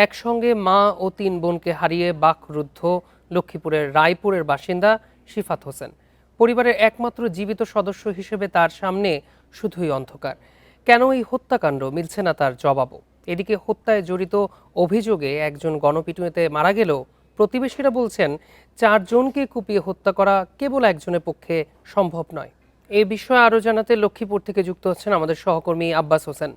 একসঙ্গে মা ও ৩ বোনকে হারিয়ে বাকরুদ্ধ লক্ষ্মীপুরের রায়পুরের বাসিন্দা শিফাত হোসেন। পরিবারের একমাত্র জীবিত সদস্য হিসেবে তার সামনে শুধুই অন্ধকার। কেন এই হত্যাকাণ্ড, মিলছে না তার জবাবও। এদিকে হত্যায় জড়িত অভিযোগে একজন গণপিটুনিতে মারা গেলেও প্রতিবেশীরা বলছেন ৪ জনকে কুপিয়ে হত্যা করা কেবল একজনের পক্ষে সম্ভব নয়। এ বিষয়ে আরও জানাতে লক্ষ্মীপুর থেকে যুক্ত হচ্ছেন আমাদের সহকর্মী আব্বাস হোসেন।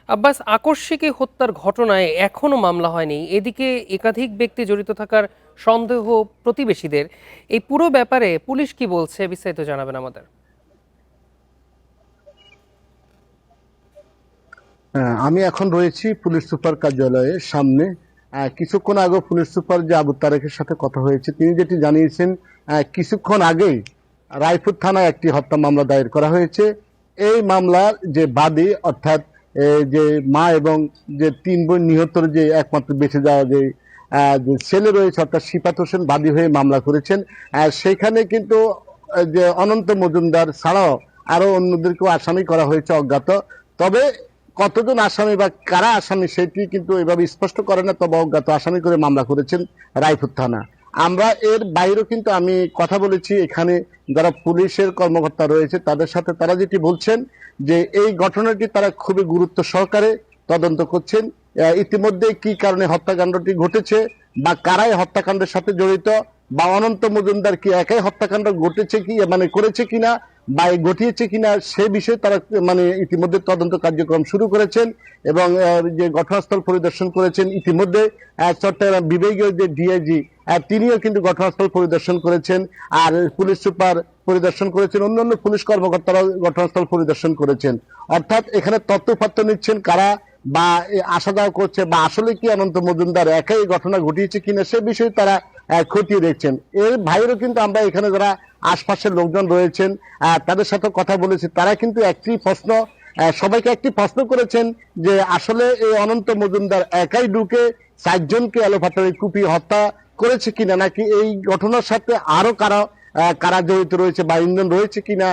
আব্বাস, আকস্মিক এই হত্যার ঘটনায় এখনো মামলা হয়নি, এদিকে একাধিক ব্যক্তি জড়িত থাকার সন্দেহ প্রতিবেশীদের। এই পুরো ব্যাপারে পুলিশ কি বলছে, বিস্তারিত জানাবেন আমাদের। আমি এখন রয়েছি পুলিশ সুপার কার্যালয়ের সামনে। কিছুক্ষণ আগে পুলিশ সুপার যে আবু তারেকের সাথে কথা হয়েছে, তিনি যেটি জানিয়েছেন, কিছুক্ষণ আগেই রায়পুর থানায় একটি হত্যা মামলা দায়ের করা হয়েছে। এই মামলার যে বাদী, অর্থাৎ যে মা এবং যে ৩ বোন নিহতর যে একমাত্র বেঁচে যাওয়া যে ছেলে রয়েছে, অর্থাৎ শিফাত হোসেন বাদী হয়ে মামলা করেছেন। সেখানে কিন্তু যে অনন্ত মজুমদার ছাড়াও আরো অন্যদেরকেও আসামি করা হয়েছে অজ্ঞাত। তবে কতজন আসামি বা কারা আসামি সেটি কিন্তু এভাবে স্পষ্ট করে না, তবে অজ্ঞাত আসামি করে মামলা করেছেন রায়পুর থানা। আমরা এর বাইরেও কিন্তু আমি কথা বলেছি এখানে যারা পুলিশের কর্মকর্তা রয়েছে তাদের সাথে, তারা যেটি বলছেন যে এই ঘটনাটি তারা খুবই গুরুত্ব সহকারে তদন্ত করছেন। ইতিমধ্যে কি কারণে হত্যাকাণ্ডটি ঘটেছে বা কারাই হত্যাকাণ্ডের সাথে জড়িত, বা অনন্ত মজুমদার কি একাই হত্যাকাণ্ড ঘটেছে কি মানে করেছে কিনা বা ঘটিয়েছে কিনা সে বিষয়ে তারা ইতিমধ্যে তদন্ত কার্যক্রম শুরু করেছেন এবং যে ঘটনাস্থল পরিদর্শন করেছেন ইতিমধ্যে চট্টগ্রাম বিভাগীয় যে ডিআইজি তিনিও কিন্তু ঘটনাস্থল পরিদর্শন করেছেন, আর পুলিশ সুপার পরিদর্শন করেছেন, অন্যান্য পুলিশ কর্মকর্তারাও ঘটনাস্থল পরিদর্শন করেছেন। অর্থাৎ এখানে তথ্যপাত্র নিচ্ছেন কারা বা আসা যাওয়া করছে, বা আসলে কি অনন্ত মজুমদার একাই ঘটনা ঘটিয়েছে কিনা সে বিষয়ে তারা খতিয়ে দেখছেন। এর বাইরেও কিন্তু আমরা এখানে যারা আশপাশের লোকজন রয়েছেন তাদের সাথে কথা বলেছি, তারা কিন্তু একটি প্রশ্ন, সবাইকে একটি প্রশ্ন করেছেন যে আসলে এই অনন্ত মজুমদার একাই ঢুকে ৪ জনকে এলোপাতাড়ি কুপিয়ে হত্যা করেছে কিনা, নাকি এই ঘটনার সাথে আরো কারা জড়িত রয়েছে বা ইন্ধন রয়েছে কিনা।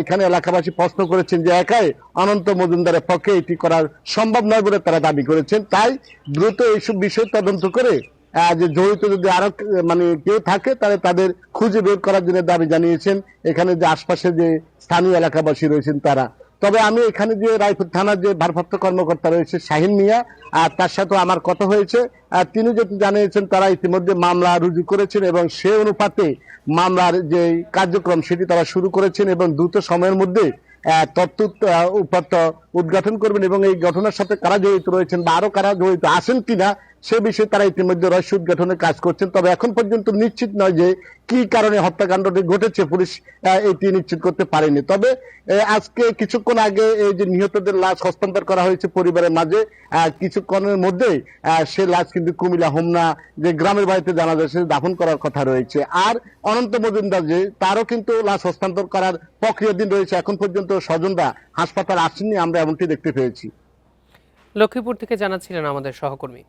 এখানে এলাকাবাসী প্রশ্ন করেছেন যে একাই অনন্ত মজুমদারের পক্ষে এটি করা সম্ভব নয় বলে তারা দাবি করেছেন। তাই দ্রুত এইসব বিষয় তদন্ত করে যে জড়িত যদি আরো কেউ থাকে তাহলে তাদের খুঁজে বের করার জন্য দাবি জানিয়েছেন এখানে যে আশপাশে যে স্থানীয় এলাকাবাসী রয়েছেন তারা। তবে আমি এখানে যে রায়পুর থানার যে ভারপ্রাপ্ত কর্মকর্তা রয়েছে শাহিন মিয়া, তার সাথে আমার কথা হয়েছে। তিনি যেটি জানিয়েছেন তারা ইতিমধ্যে মামলা রুজু করেছেন এবং সে অনুপাতে মামলার যে কার্যক্রম সেটি তারা শুরু করেছেন এবং দ্রুত সময়ের মধ্যে তথ্য উপাত্ত উদ্ঘাটন করবেন এবং এই ঘটনার সাথে কারা জড়িত রয়েছেন বা আরো কারা জড়িত আছেন কিনা সে বিষয়ে তারা ইতিমধ্যে রহস্য উদ্ঘাটনের কাজ করছেন। তবে এখন পর্যন্ত নিশ্চিত নয় যে কি কারণে হত্যাকাণ্ডটি ঘটেছে, পুলিশ এটি নিশ্চিত করতে পারেনি। তবে আজকে কিছুক্ষণ আগে এই যে নিহতদের লাশ হস্তান্তর করা হয়েছে পরিবারের মাঝে, কিছুক্ষণের মধ্যে সে লাশ কিন্তু কুমিল্লা হোমনা যে গ্রামের বাড়িতে জানা যায় সে দাফন করার কথা রয়েছে। আর অনন্ত মজুমদার যে তারও কিন্তু লাশ হস্তান্তর করার প্রক্রিয়াধীন রয়েছে। এখন পর্যন্ত স্বজনরা হাসপাতাল আসেননি, আমরা এমনটি দেখতে পেয়েছি। লক্ষ্মীপুর থেকে জানাচ্ছিলেন আমাদের সহকর্মী।